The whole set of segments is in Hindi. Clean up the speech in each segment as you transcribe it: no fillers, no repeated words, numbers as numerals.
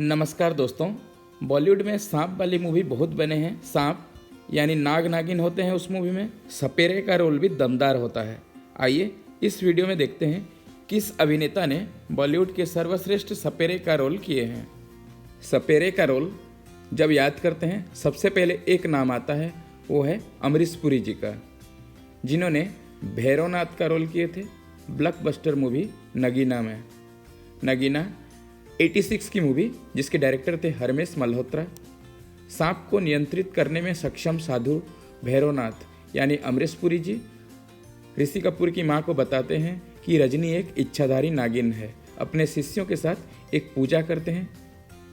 नमस्कार दोस्तों। बॉलीवुड में सांप वाली मूवी बहुत बने हैं। सांप यानी नाग नागिन होते हैं उस मूवी में। सपेरे का रोल भी दमदार होता है। आइए इस वीडियो में देखते हैं किस अभिनेता ने बॉलीवुड के सर्वश्रेष्ठ सपेरे का रोल किए हैं। सपेरे का रोल जब याद करते हैं सबसे पहले एक नाम आता है, वो है अमरीश पुरी जी का, जिन्होंने भैरवनाथ का रोल किए थे ब्लॉकबस्टर मूवी नगीना में। नगीना 86 की मूवी जिसके डायरेक्टर थे हरमेश मल्होत्रा। सांप को नियंत्रित करने में सक्षम साधु भैरवनाथ यानी अमरीश पुरी जी ऋषि कपूर की मां को बताते हैं कि रजनी एक इच्छाधारी नागिन है। अपने शिष्यों के साथ एक पूजा करते हैं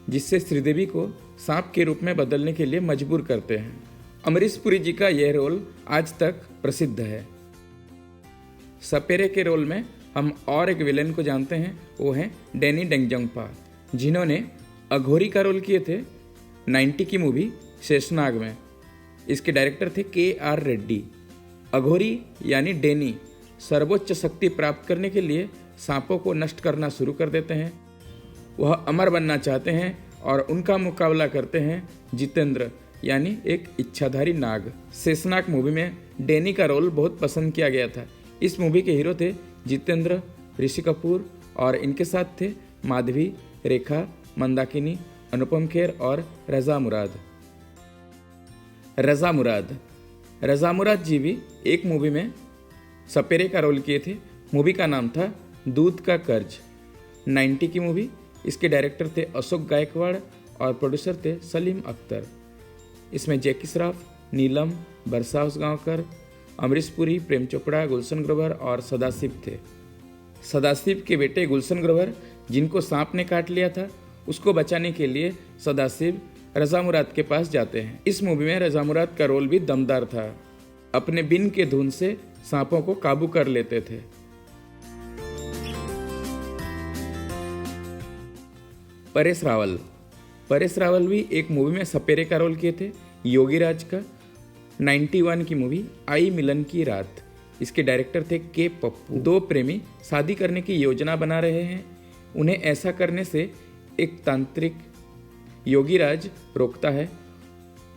जिससे श्रीदेवी को सांप के रूप में बदलने के लिए मजबूर करते हैं। अमरीश पुरी जी का यह रोल आज तक प्रसिद्ध है। सपेरे के रोल में हम और एक विलेन को जानते हैं, वो हैं डैनी डेंगजोंगपा, जिन्होंने अघोरी का रोल किए थे 90 की मूवी शेषनाग में। इसके डायरेक्टर थे KR रेड्डी। अघोरी यानी डैनी सर्वोच्च शक्ति प्राप्त करने के लिए सांपों को नष्ट करना शुरू कर देते हैं। वह अमर बनना चाहते हैं और उनका मुकाबला करते हैं जितेंद्र यानी एक इच्छाधारी नाग। शेषनाग मूवी में डैनी का रोल बहुत पसंद किया गया था। इस मूवी के हीरो थे जितेंद्र, ऋषि कपूर और इनके साथ थे माधवी, रेखा, मंदाकिनी, अनुपम खेर और रजा मुराद जी भी एक मूवी में सपेरे का रोल किए थे। मूवी का नाम था दूध का कर्ज। 90 की मूवी। इसके डायरेक्टर थे अशोक गायकवाड़ और प्रोड्यूसर थे सलीम अख्तर। इसमें जैकी श्रॉफ, नीलम, बरसा उसगांवकर, अमरीश पुरी, प्रेम चोपड़ा, गुलशन ग्रोवर और सदाशिव थे। सदाशिव के बेटे गुलशन ग्रोवर, जिनको सांप ने काट लिया था, उसको बचाने के लिए सदाशिव रजा मुराद के पास जाते हैं। इस मूवी में रजा मुराद का रोल भी दमदार था। अपने बिन के धुन से सांपों को काबू कर लेते थे। परेश रावल भी एक मूवी में सपेरे का रोल किए थे, योगीराज का। 91 की मूवी आई मिलन की रात। इसके डायरेक्टर थे के पप्पू। दो प्रेमी शादी करने की योजना बना रहे हैं। उन्हें ऐसा करने से एक तांत्रिक योगीराज रोकता है।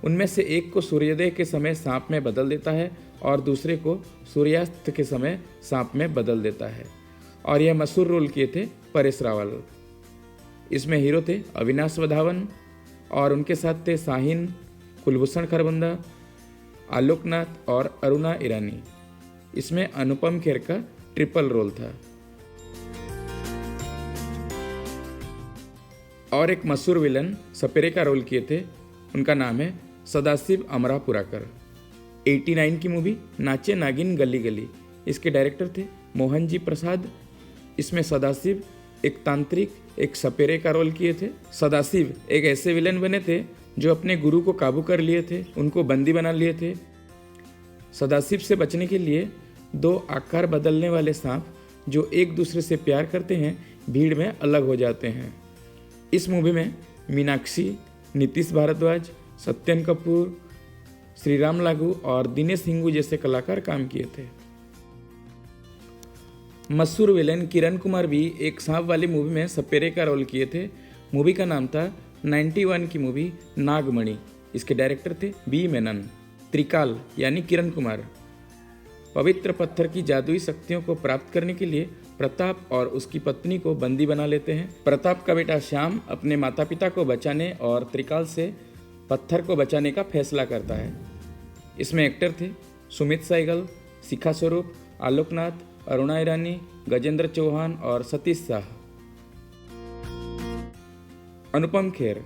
उनमें से एक को सूर्योदय के समय सांप में बदल देता है और दूसरे को सूर्यास्त के समय सांप में बदल देता है। और यह मशहूर रोल किए थे परेश रावल। इसमें हीरो थे अविनाश वधावन और उनके साथ थे शाहीन, कुलभूषण खरबंदा, आलोकनाथ और अरुणा ईरानी। इसमें अनुपम खेर का ट्रिपल रोल था। और एक मशहूर विलन सपेरे का रोल किए थे, उनका नाम है सदाशिव अमरापुराकर। 89 की मूवी नाचे नागिन गली गली। इसके डायरेक्टर थे मोहन जी प्रसाद। इसमें सदाशिव एक तांत्रिक, एक सपेरे का रोल किए थे। सदाशिव एक ऐसे विलन बने थे जो अपने गुरु को काबू कर लिए थे, उनको बंदी बना लिए थे। सदाशिव से बचने के लिए दो आकार बदलने वाले सांप जो एक दूसरे से प्यार करते हैं भीड़ में अलग हो जाते हैं। इस मूवी में मीनाक्षी, नीतीश भारद्वाज, सत्यन कपूर, श्रीराम लागू और दिनेश हिंगू जैसे कलाकार काम किए थे। मशहूर विलेन किरण कुमार भी एक सांप वाली मूवी में सपेरे का रोल किए थे। मूवी का नाम था 91 की मूवी नागमणि। इसके डायरेक्टर थे बी मेनन। त्रिकाल यानी किरण कुमार पवित्र पत्थर की जादुई शक्तियों को प्राप्त करने के लिए प्रताप और उसकी पत्नी को बंदी बना लेते हैं। प्रताप का बेटा श्याम अपने माता पिता को बचाने और त्रिकाल से पत्थर को बचाने का फैसला करता है। इसमें एक्टर थे सुमित सहगल, शिखा स्वरूप, आलोकनाथ, अरुणा ईरानी, गजेंद्र चौहान और सतीश शाह। अनुपम खेर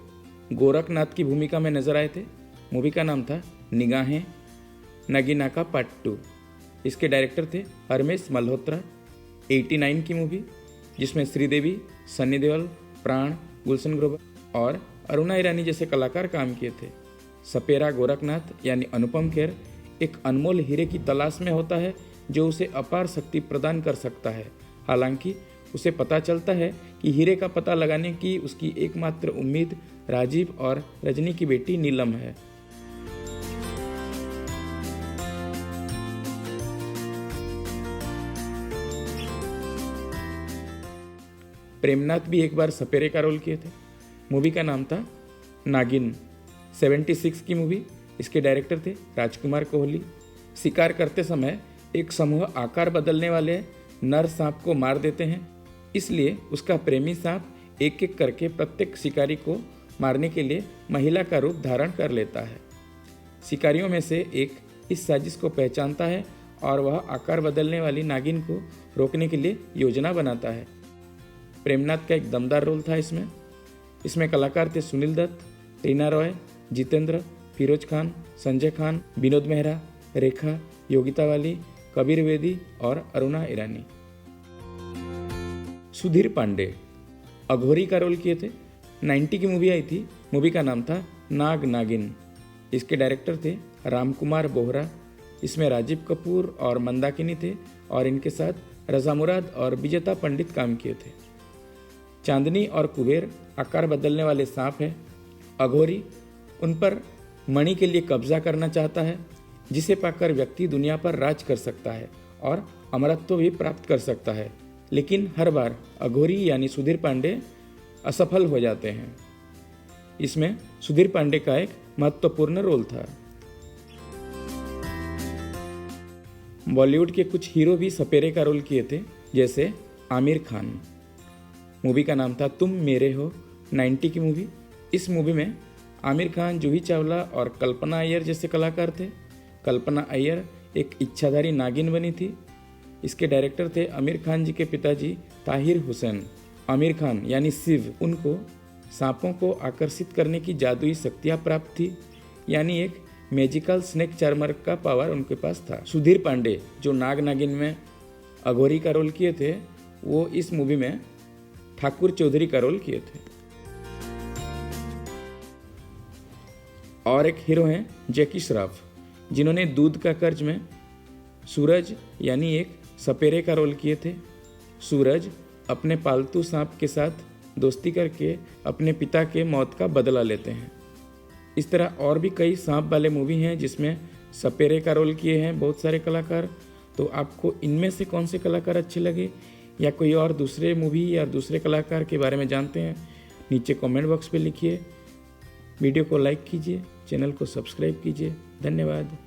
गोरखनाथ की भूमिका में नजर आए थे। मूवी का नाम था निगाहें नगीना का पार्ट 2। इसके डायरेक्टर थे हरमेश मल्होत्रा। 89 की मूवी जिसमें श्रीदेवी, सन्नी देओल, प्राण, गुलशन ग्रोवर और अरुणा ईरानी जैसे कलाकार काम किए थे। सपेरा गोरखनाथ यानी अनुपम खेर एक अनमोल हीरे की तलाश में होता है जो उसे अपार शक्ति प्रदान कर सकता है। हालांकि उसे पता चलता है कि हीरे का पता लगाने की उसकी एकमात्र उम्मीद राजीव और रजनी की बेटी नीलम है। प्रेमनाथ भी एक बार सपेरे का रोल किए थे। मूवी का नाम था नागिन। 76 की मूवी। इसके डायरेक्टर थे राजकुमार कोहली। शिकार करते समय एक समूह आकार बदलने वाले नर सांप को मार देते हैं, इसलिए उसका प्रेमी सांप एक एक करके प्रत्येक शिकारी को मारने के लिए महिला का रूप धारण कर लेता है। शिकारियों में से एक इस साजिश को पहचानता है और वह आकार बदलने वाली नागिन को रोकने के लिए योजना बनाता है। प्रेमनाथ का एक दमदार रोल था इसमें कलाकार थे सुनील दत्त, रीना रॉय, जितेंद्र, फिरोज खान, संजय खान, विनोद मेहरा, रेखा, योगिता वाली, कबीर वेदी और अरुणा ईरानी। सुधीर पांडे अघोरी का रोल किए थे। 90 की मूवी आई थी। मूवी का नाम था नाग नागिन। इसके डायरेक्टर थे रामकुमार बोहरा। इसमें राजीव कपूर और मंदाकिनी थे और इनके साथ रजा मुराद और विजेता पंडित काम किए थे। चांदनी और कुबेर आकार बदलने वाले सांप हैं। अघोरी उन पर मणि के लिए कब्जा करना चाहता है, जिसे पाकर व्यक्ति दुनिया पर राज कर सकता है और अमरत्व भी प्राप्त कर सकता है। लेकिन हर बार अघोरी यानी सुधीर पांडे असफल हो जाते हैं। इसमें सुधीर पांडे का एक महत्वपूर्ण रोल था। बॉलीवुड के कुछ हीरो भी सपेरे का रोल किए थे, जैसे आमिर खान। मूवी का नाम था तुम मेरे हो। 90 की मूवी। इस मूवी में आमिर खान, जूही चावला और कल्पना अय्यर जैसे कलाकार थे। कल्पना अय्यर एक इच्छाधारी नागिन बनी थी। इसके डायरेक्टर थे आमिर खान जी के पिताजी ताहिर हुसैन। आमिर खान यानी शिव, उनको सांपों को आकर्षित करने की जादुई शक्तियाँ प्राप्त थी, यानी एक मैजिकल स्नेक चार्मर का पावर उनके पास था। सुधीर पांडे जो नाग नागिन में अघोरी का रोल किए थे, वो इस मूवी में ठाकुर चौधरी का रोल किए थे। और एक हीरो हैं जैकी श्रॉफ, जिन्होंने दूध का कर्ज में सूरज यानी एक सपेरे का रोल किए थे। सूरज अपने पालतू सांप के साथ दोस्ती करके अपने पिता के मौत का बदला लेते हैं। इस तरह और भी कई सांप वाले मूवी हैं जिसमें सपेरे का रोल किए हैं बहुत सारे कलाकार। तो आपको इनमें से कौन से कलाकार अच्छे लगे, या कोई और दूसरे मूवी या दूसरे कलाकार के बारे में जानते हैं, नीचे कमेंट बॉक्स पे लिखिए। वीडियो को लाइक कीजिए, चैनल को सब्सक्राइब कीजिए। धन्यवाद।